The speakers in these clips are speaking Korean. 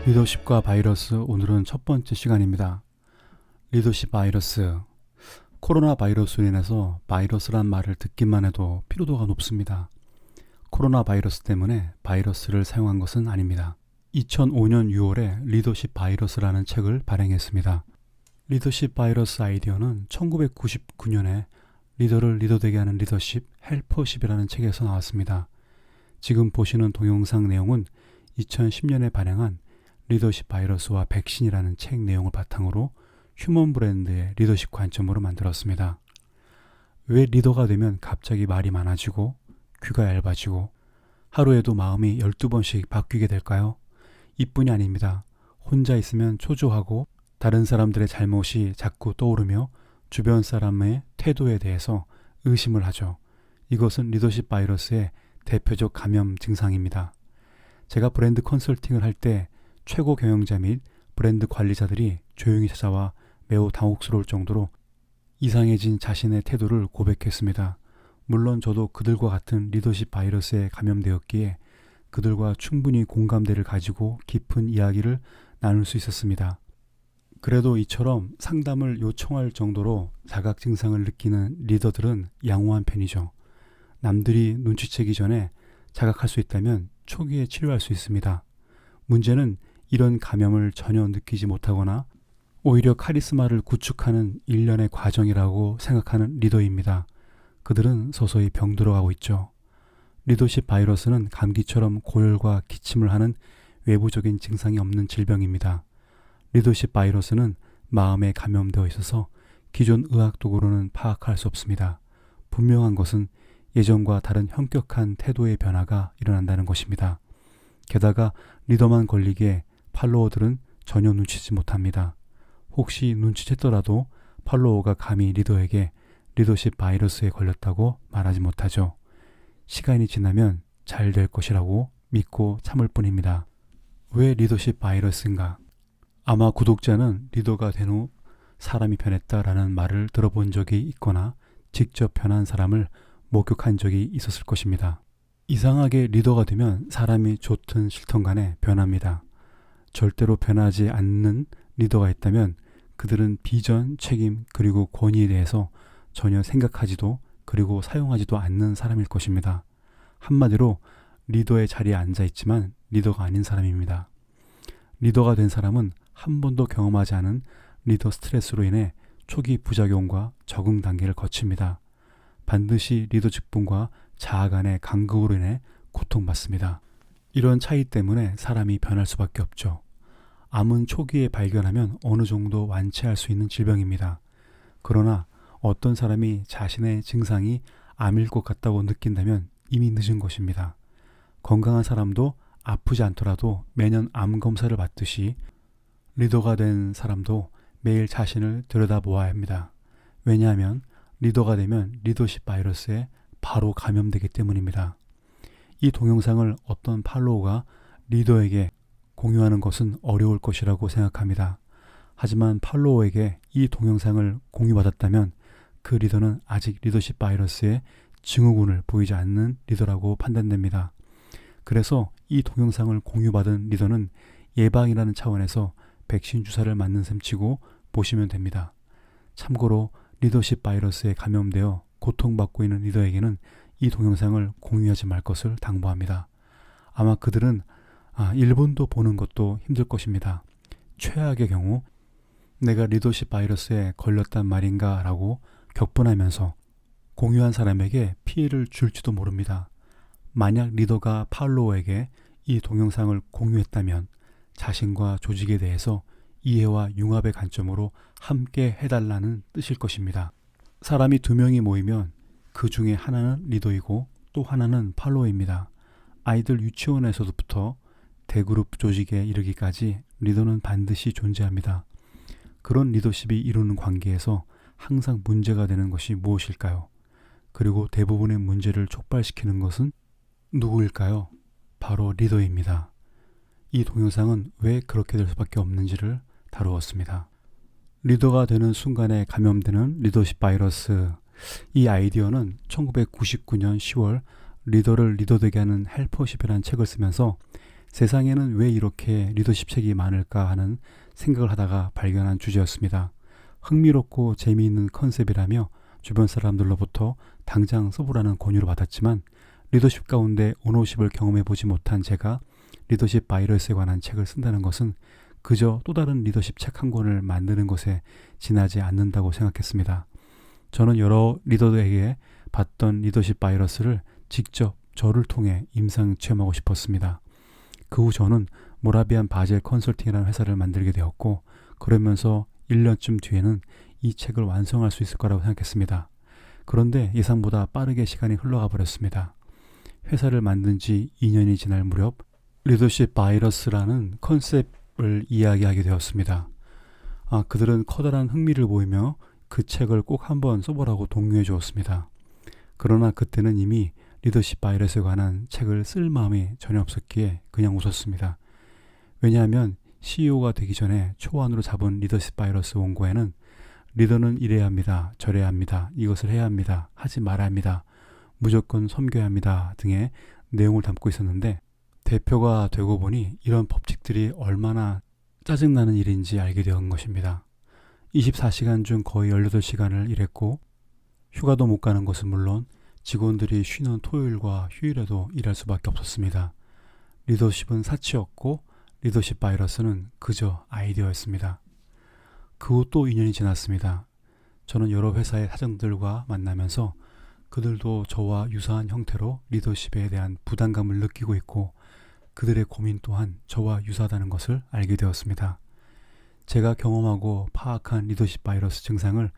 리더십과 바이러스, 오늘은 첫 번째 시간입니다. 리더십 바이러스. 코로나 바이러스로 인해서 바이러스란 말을 듣기만 해도 피로도가 높습니다. 코로나 바이러스 때문에 바이러스를 사용한 것은 아닙니다. 2005년 6월에 리더십 바이러스라는 책을 발행했습니다. 리더십 바이러스 아이디어는 1999년에 리더를 리더되게 하는 리더십, 헬퍼십이라는 책에서 나왔습니다. 지금 보시는 동영상 내용은 2010년에 발행한 리더십 바이러스와 백신이라는 책 내용을 바탕으로 휴먼 브랜드의 리더십 관점으로 만들었습니다. 왜 리더가 되면 갑자기 말이 많아지고 귀가 얇아지고 하루에도 마음이 12번씩 바뀌게 될까요? 이뿐이 아닙니다. 혼자 있으면 초조하고 다른 사람들의 잘못이 자꾸 떠오르며 주변 사람의 태도에 대해서 의심을 하죠. 이것은 리더십 바이러스의 대표적 감염 증상입니다. 제가 브랜드 컨설팅을 할 때 최고 경영자 및 브랜드 관리자들이 조용히 찾아와 매우 당혹스러울 정도로 이상해진 자신의 태도를 고백했습니다. 물론 저도 그들과 같은 리더십 바이러스에 감염되었기에 그들과 충분히 공감대를 가지고 깊은 이야기를 나눌 수 있었습니다. 그래도 이처럼 상담을 요청할 정도로 자각 증상을 느끼는 리더들은 양호한 편이죠. 남들이 눈치채기 전에 자각할 수 있다면 초기에 치료할 수 있습니다. 문제는 이런 감염을 전혀 느끼지 못하거나 오히려 카리스마를 구축하는 일련의 과정이라고 생각하는 리더입니다. 그들은 서서히 병들어가고 있죠. 리더십 바이러스는 감기처럼 고열과 기침을 하는 외부적인 증상이 없는 질병입니다. 리더십 바이러스는 마음에 감염되어 있어서 기존 의학 도구로는 파악할 수 없습니다. 분명한 것은 예전과 다른 현격한 태도의 변화가 일어난다는 것입니다. 게다가 리더만 걸리기에 팔로워들은 전혀 눈치채지 못합니다. 혹시 눈치챘더라도 팔로워가 감히 리더에게 리더십 바이러스에 걸렸다고 말하지 못하죠. 시간이 지나면 잘 될 것이라고 믿고 참을 뿐입니다. 왜 리더십 바이러스인가? 아마 구독자는 리더가 된 후 사람이 변했다라는 말을 들어본 적이 있거나 직접 변한 사람을 목격한 적이 있었을 것입니다. 이상하게 리더가 되면 사람이 좋든 싫든 간에 변합니다. 절대로 변하지 않는 리더가 있다면 그들은 비전, 책임, 그리고 권위에 대해서 전혀 생각하지도 그리고 사용하지도 않는 사람일 것입니다. 한마디로 리더의 자리에 앉아 있지만 리더가 아닌 사람입니다. 리더가 된 사람은 한 번도 경험하지 않은 리더 스트레스로 인해 초기 부작용과 적응 단계를 거칩니다. 반드시 리더 직분과 자아 간의 간극으로 인해 고통받습니다. 이런 차이 때문에 사람이 변할 수밖에 없죠. 암은 초기에 발견하면 어느 정도 완치할 수 있는 질병입니다. 그러나 어떤 사람이 자신의 증상이 암일 것 같다고 느낀다면 이미 늦은 것입니다. 건강한 사람도 아프지 않더라도 매년 암 검사를 받듯이 리더가 된 사람도 매일 자신을 들여다보아야 합니다. 왜냐하면 리더가 되면 리더십 바이러스에 바로 감염되기 때문입니다. 이 동영상을 어떤 팔로워가 리더에게 공유하는 것은 어려울 것이라고 생각합니다. 하지만 팔로워에게 이 동영상을 공유받았다면 그 리더는 아직 리더십 바이러스의 증후군을 보이지 않는 리더라고 판단됩니다. 그래서 이 동영상을 공유받은 리더는 예방이라는 차원에서 백신 주사를 맞는 셈 치고 보시면 됩니다. 참고로 리더십 바이러스에 감염되어 고통받고 있는 리더에게는 이 동영상을 공유하지 말 것을 당부합니다. 아마 그들은 1분도 보는 것도 힘들 것입니다. 최악의 경우 내가 리더십 바이러스에 걸렸단 말인가 라고 격분하면서 공유한 사람에게 피해를 줄지도 모릅니다. 만약 리더가 팔로워에게 이 동영상을 공유했다면 자신과 조직에 대해서 이해와 융합의 관점으로 함께 해달라는 뜻일 것입니다. 사람이 2명이 모이면 그 중에 하나는 리더이고 또 하나는 팔로워입니다. 아이들 유치원에서부터 대그룹 조직에 이르기까지 리더는 반드시 존재합니다. 그런 리더십이 이루는 관계에서 항상 문제가 되는 것이 무엇일까요? 그리고 대부분의 문제를 촉발시키는 것은 누구일까요? 바로 리더입니다. 이 동영상은 왜 그렇게 될 수밖에 없는지를 다루었습니다. 리더가 되는 순간에 감염되는 리더십 바이러스. 이 아이디어는 1999년 10월 리더를 리더되게 하는 헬퍼십이라는 책을 쓰면서 세상에는 왜 이렇게 리더십 책이 많을까 하는 생각을 하다가 발견한 주제였습니다. 흥미롭고 재미있는 컨셉이라며 주변 사람들로부터 당장 써보라는 권유를 받았지만 리더십 가운데 오너십을 경험해보지 못한 제가 리더십 바이러스에 관한 책을 쓴다는 것은 그저 또 다른 리더십 책 한 권을 만드는 것에 지나지 않는다고 생각했습니다. 저는 여러 리더들에게 봤던 리더십 바이러스를 직접 저를 통해 임상 체험하고 싶었습니다. 그 후 저는 모라비안 바젤 컨설팅이라는 회사를 만들게 되었고 그러면서 1년쯤 뒤에는 이 책을 완성할 수 있을 거라고 생각했습니다. 그런데 예상보다 빠르게 시간이 흘러가 버렸습니다. 회사를 만든 지 2년이 지날 무렵 리더십 바이러스라는 컨셉을 이야기하게 되었습니다. 그들은 커다란 흥미를 보이며 그 책을 꼭 한번 써보라고 독려해 주었습니다. 그러나 그때는 이미 리더십 바이러스에 관한 책을 쓸 마음이 전혀 없었기에 그냥 웃었습니다. 왜냐하면 CEO가 되기 전에 초안으로 잡은 리더십 바이러스 원고에는 리더는 이래야 합니다. 저래야 합니다. 이것을 해야 합니다. 하지 말아야 합니다. 무조건 섬겨야 합니다. 등의 내용을 담고 있었는데 대표가 되고 보니 이런 법칙들이 얼마나 짜증나는 일인지 알게 된 것입니다. 24시간 중 거의 18시간을 일했고 휴가도 못 가는 것은 물론 직원들이 쉬는 토요일과 휴일에도 일할 수밖에 없었습니다. 리더십은 사치였고 리더십 바이러스는 그저 아이디어였습니다. 그 후 또 2년이 지났습니다. 저는 여러 회사의 사장들과 만나면서 그들도 저와 유사한 형태로 리더십에 대한 부담감을 느끼고 있고 그들의 고민 또한 저와 유사하다는 것을 알게 되었습니다. 제가 경험하고 파악한 리더십 바이러스 증상을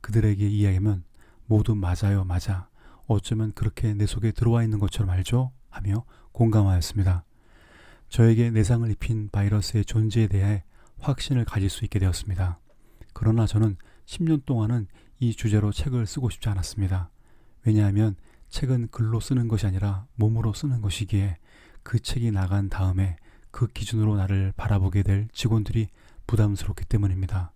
그들에게 이야기하면 모두 맞아요, 맞아. 어쩌면 그렇게 내 속에 들어와 있는 것처럼 알죠? 하며 공감하였습니다. 저에게 내상을 입힌 바이러스의 존재에 대해 확신을 가질 수 있게 되었습니다. 그러나 저는 10년 동안은 이 주제로 책을 쓰고 싶지 않았습니다. 왜냐하면 책은 글로 쓰는 것이 아니라 몸으로 쓰는 것이기에 그 책이 나간 다음에 그 기준으로 나를 바라보게 될 직원들이 부담스럽기 때문입니다.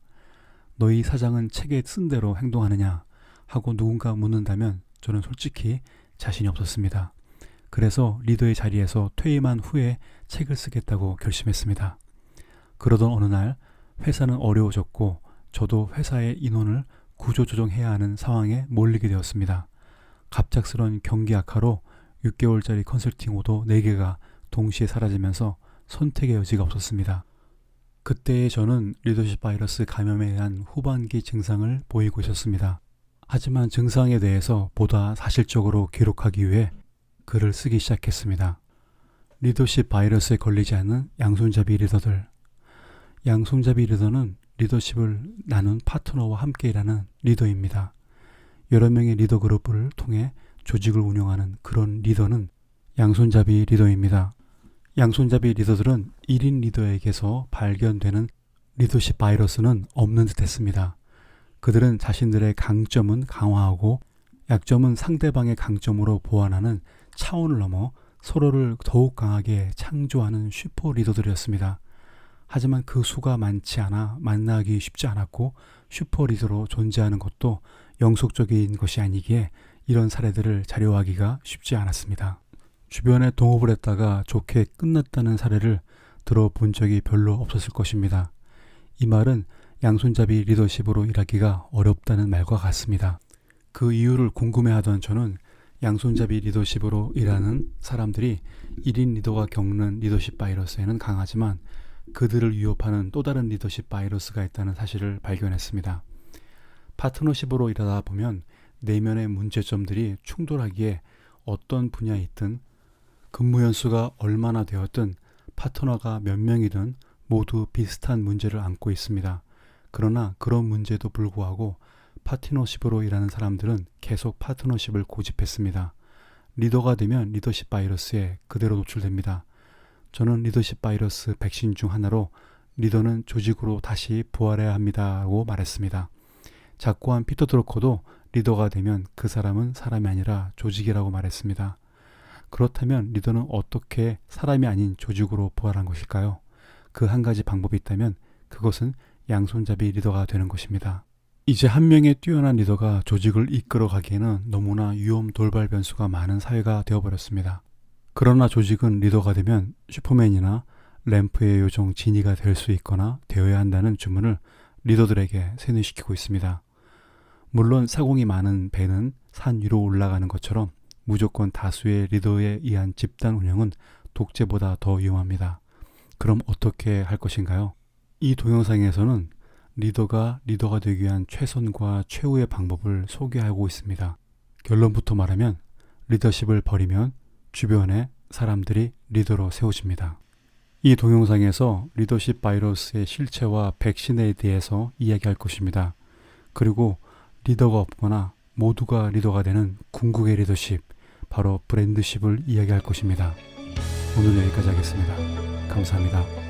너희 사장은 책에 쓴 대로 행동하느냐 하고 누군가 묻는다면 저는 솔직히 자신이 없었습니다. 그래서 리더의 자리에서 퇴임한 후에 책을 쓰겠다고 결심했습니다. 그러던 어느 날 회사는 어려워졌고 저도 회사의 인원을 구조조정해야 하는 상황에 몰리게 되었습니다. 갑작스런 경기 악화로 6개월짜리 컨설팅 오도 4개가 동시에 사라지면서 선택의 여지가 없었습니다. 그때의 저는 리더십 바이러스 감염에 대한 후반기 증상을 보이고 있었습니다. 하지만 증상에 대해서 보다 사실적으로 기록하기 위해 글을 쓰기 시작했습니다. 리더십 바이러스에 걸리지 않는 양손잡이 리더들. 양손잡이 리더는 리더십을 나눈 파트너와 함께 일하는 리더입니다. 여러 명의 리더 그룹을 통해 조직을 운영하는 그런 리더는 양손잡이 리더입니다. 양손잡이 리더들은 1인 리더에게서 발견되는 리더십 바이러스는 없는 듯 했습니다. 그들은 자신들의 강점은 강화하고 약점은 상대방의 강점으로 보완하는 차원을 넘어 서로를 더욱 강하게 창조하는 슈퍼 리더들이었습니다. 하지만 그 수가 많지 않아 만나기 쉽지 않았고 슈퍼 리더로 존재하는 것도 영속적인 것이 아니기에 이런 사례들을 자료하기가 쉽지 않았습니다. 주변에 동업을 했다가 좋게 끝났다는 사례를 들어본 적이 별로 없었을 것입니다. 이 말은 양손잡이 리더십으로 일하기가 어렵다는 말과 같습니다. 그 이유를 궁금해하던 저는 양손잡이 리더십으로 일하는 사람들이 1인 리더가 겪는 리더십 바이러스에는 강하지만 그들을 위협하는 또 다른 리더십 바이러스가 있다는 사실을 발견했습니다. 파트너십으로 일하다 보면 내면의 문제점들이 충돌하기에 어떤 분야에 있든 근무 연수가 얼마나 되었든 파트너가 몇 명이든 모두 비슷한 문제를 안고 있습니다. 그러나 그런 문제도 불구하고 파트너십으로 일하는 사람들은 계속 파트너십을 고집했습니다. 리더가 되면 리더십 바이러스에 그대로 노출됩니다. 저는 리더십 바이러스 백신 중 하나로 리더는 조직으로 다시 부활해야 합니다라고 말했습니다. 작고한 피터 드러커도 리더가 되면 그 사람은 사람이 아니라 조직이라고 말했습니다. 그렇다면 리더는 어떻게 사람이 아닌 조직으로 부활한 것일까요? 그 한 가지 방법이 있다면 그것은 양손잡이 리더가 되는 것입니다. 이제 한 명의 뛰어난 리더가 조직을 이끌어 가기에는 너무나 위험 돌발 변수가 많은 사회가 되어버렸습니다. 그러나 조직은 리더가 되면 슈퍼맨이나 램프의 요정 지니가 될 수 있거나 되어야 한다는 주문을 리더들에게 세뇌시키고 있습니다. 물론 사공이 많은 배는 산 위로 올라가는 것처럼 무조건 다수의 리더에 의한 집단 운영은 독재보다 더 위험합니다. 그럼 어떻게 할 것인가요? 이 동영상에서는 리더가 되기 위한 최선과 최후의 방법을 소개하고 있습니다. 결론부터 말하면 리더십을 버리면 주변에 사람들이 리더로 세워집니다. 이 동영상에서 리더십 바이러스의 실체와 백신에 대해서 이야기할 것입니다. 그리고 리더가 없거나 모두가 리더가 되는 궁극의 리더십, 바로 브랜드십을 이야기할 것입니다. 오늘 여기까지 하겠습니다. 감사합니다.